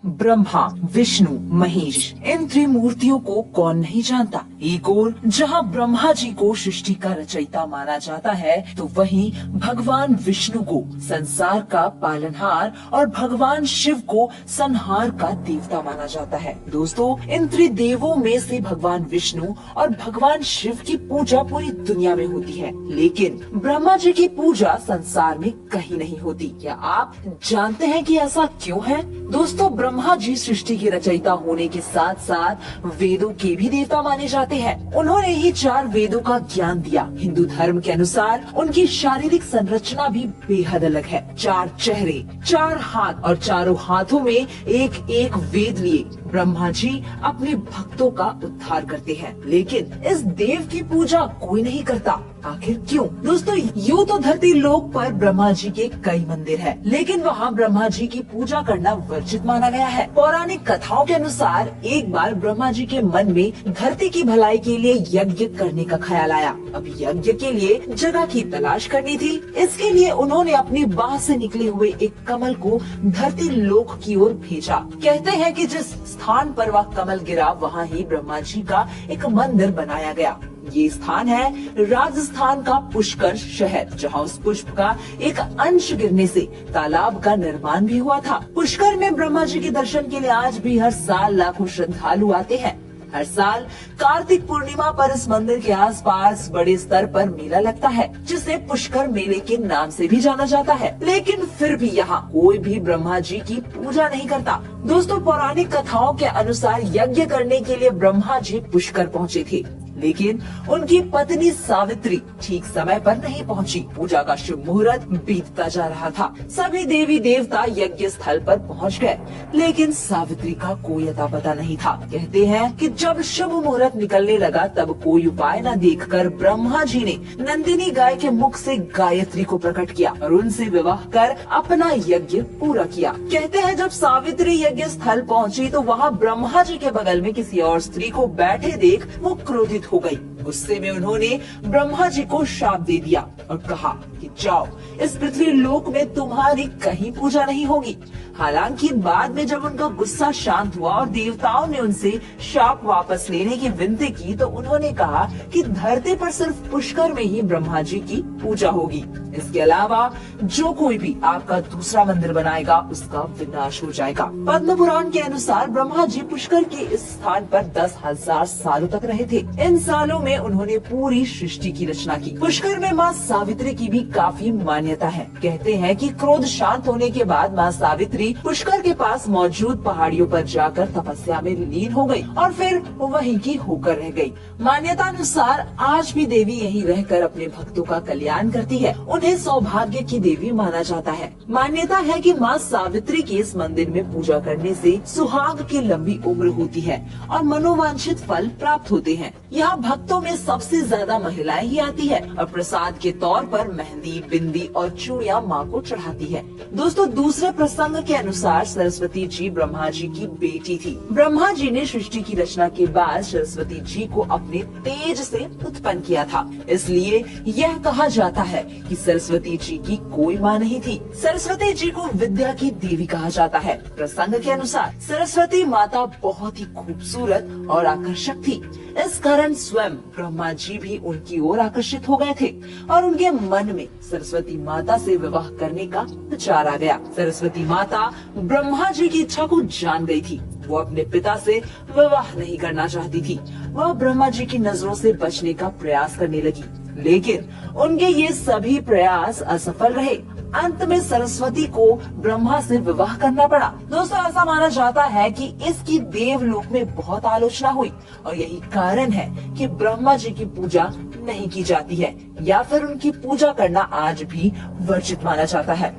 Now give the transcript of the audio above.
ब्रह्मा, विष्णु, महेश, इन त्रिमूर्तियों को कौन नहीं जानता। एक ओर जहाँ ब्रह्मा जी को सृष्टि का रचयिता माना जाता है, तो वहीं भगवान विष्णु को संसार का पालनहार और भगवान शिव को संहार का देवता माना जाता है। दोस्तों, इन त्रिदेवों में से भगवान विष्णु और भगवान शिव की पूजा पूरी दुनिया में होती है, लेकिन ब्रह्मा जी की पूजा संसार में कहीं नहीं होती। क्या आप जानते हैं कि ऐसा क्यों है? दोस्तों, ब्रह्मा जी सृष्टि के रचयिता होने के साथ साथ वेदों के भी देवता माने जाते हैं। उन्होंने ही 4 वेदों का ज्ञान दिया। हिंदू धर्म के अनुसार उनकी शारीरिक संरचना भी बेहद अलग है। 4 चेहरे, 4 हाथ और चारों हाथों में एक एक वेद लिए ब्रह्मा जी अपने भक्तों का उद्धार करते हैं, लेकिन इस देव की पूजा कोई नहीं करता। आखिर क्यों? दोस्तों, यूं तो धरती लोक पर ब्रह्मा जी के कई मंदिर हैं, लेकिन वहाँ ब्रह्मा जी की पूजा करना वर्जित माना गया है। पौराणिक कथाओं के अनुसार एक बार ब्रह्मा जी के मन में धरती की भलाई के लिए यज्ञ करने का ख्याल आया। अब यज्ञ के लिए जगह की तलाश करनी थी। इसके लिए उन्होंने अपनी बाह से निकले हुए एक कमल को धरती लोक की ओर भेजा। कहते हैं कि जिस स्थान पर वह कमल गिरा, वहाँ ही ब्रह्मा जी का एक मंदिर बनाया गया। ये स्थान है राजस्थान का पुष्कर शहर, जहाँ उस पुष्प का एक अंश गिरने से तालाब का निर्माण भी हुआ था। पुष्कर में ब्रह्मा जी के दर्शन के लिए आज भी हर साल लाखों श्रद्धालु आते हैं। हर साल कार्तिक पूर्णिमा पर इस मंदिर के आसपास बड़े स्तर पर मेला लगता है, जिसे पुष्कर मेले के नाम से भी जाना जाता है। लेकिन फिर भी यहाँ कोई भी ब्रह्मा जी की पूजा नहीं करता। दोस्तों, पौराणिक कथाओं के अनुसार यज्ञ करने के लिए ब्रह्मा जी पुष्कर पहुँचे थे, लेकिन उनकी पत्नी सावित्री ठीक समय पर नहीं पहुंची। पूजा का शुभ मुहूर्त बीतता जा रहा था। सभी देवी देवता यज्ञ स्थल पर पहुंच गए, लेकिन सावित्री का कोई अता पता नहीं था। कहते हैं कि जब शुभ मुहूर्त निकलने लगा, तब कोई उपाय न देखकर ब्रह्मा जी ने नंदिनी गाय के मुख से गायत्री को प्रकट किया और उनसे विवाह कर अपना यज्ञ पूरा किया। कहते हैं जब सावित्री यज्ञ स्थल पहुंची, तो वहाँ ब्रह्मा जी के बगल में किसी और स्त्री को बैठे देख वो क्रोधित हो गई। गुस्से में उन्होंने ब्रह्मा जी को शाप दे दिया और कहा कि जाओ, इस पृथ्वी लोक में तुम्हारी कहीं पूजा नहीं होगी। हालांकि बाद में जब उनका गुस्सा शांत हुआ और देवताओं ने उनसे शाप वापस लेने की विनती की, तो उन्होंने कहा कि धरती पर सिर्फ पुष्कर में ही ब्रह्मा जी की पूजा होगी। इसके अलावा जो कोई भी आपका दूसरा मंदिर बनाएगा, उसका विनाश हो जाएगा। पद्म पुराण के अनुसार ब्रह्मा जी पुष्कर के इस स्थान पर 10,000 सालों तक रहे थे। इन सालों में उन्होंने पूरी सृष्टि की रचना की। पुष्कर में माँ सावित्री की भी काफी मान्यता है। कहते हैं कि क्रोध शांत होने के बाद माँ सावित्री पुष्कर के पास मौजूद पहाड़ियों पर जाकर तपस्या में लीन हो गई और फिर वहीं की होकर रह गई। मान्यता अनुसार आज भी देवी यहीं रहकर अपने भक्तों का कल्याण करती है। उन्हें सौभाग्य की देवी माना जाता है। मान्यता है कि माँ सावित्री के इस मंदिर में पूजा करने से सुहाग की लंबी उम्र होती है और मनोवांछित फल प्राप्त होते हैं। यहाँ भक्तों में सबसे ज्यादा महिलाएं ही आती है और प्रसाद के तौर पर मेहंदी, बिंदी और चूड़ियाँ माँ को चढ़ाती है। दोस्तों, दूसरे प्रसंग के अनुसार सरस्वती जी ब्रह्मा जी की बेटी थी। ब्रह्मा जी ने सृष्टि की रचना के बाद सरस्वती जी को अपने तेज से उत्पन्न किया था, इसलिए यह कहा जाता है कि सरस्वती जी की कोई माँ नहीं थी। सरस्वती जी को विद्या की देवी कहा जाता है। प्रसंग के अनुसार सरस्वती माता बहुत ही खूबसूरत और आकर्षक थी। इस कारण स्वयं ब्रह्मा जी भी उनकी ओर आकर्षित हो गए थे और उनके मन में सरस्वती माता से विवाह करने का विचार आ गया। सरस्वती माता ब्रह्मा जी की इच्छा को जान गई थी। वो अपने पिता से विवाह नहीं करना चाहती थी। वह ब्रह्मा जी की नजरों से बचने का प्रयास करने लगी, लेकिन उनके ये सभी प्रयास असफल रहे। अंत में सरस्वती को ब्रह्मा से विवाह करना पड़ा। दोस्तों, ऐसा माना जाता है कि इसकी देवलोक में बहुत आलोचना हुई और यही कारण है कि ब्रह्मा जी की पूजा नहीं की जाती है या फिर उनकी पूजा करना आज भी वर्जित माना जाता है।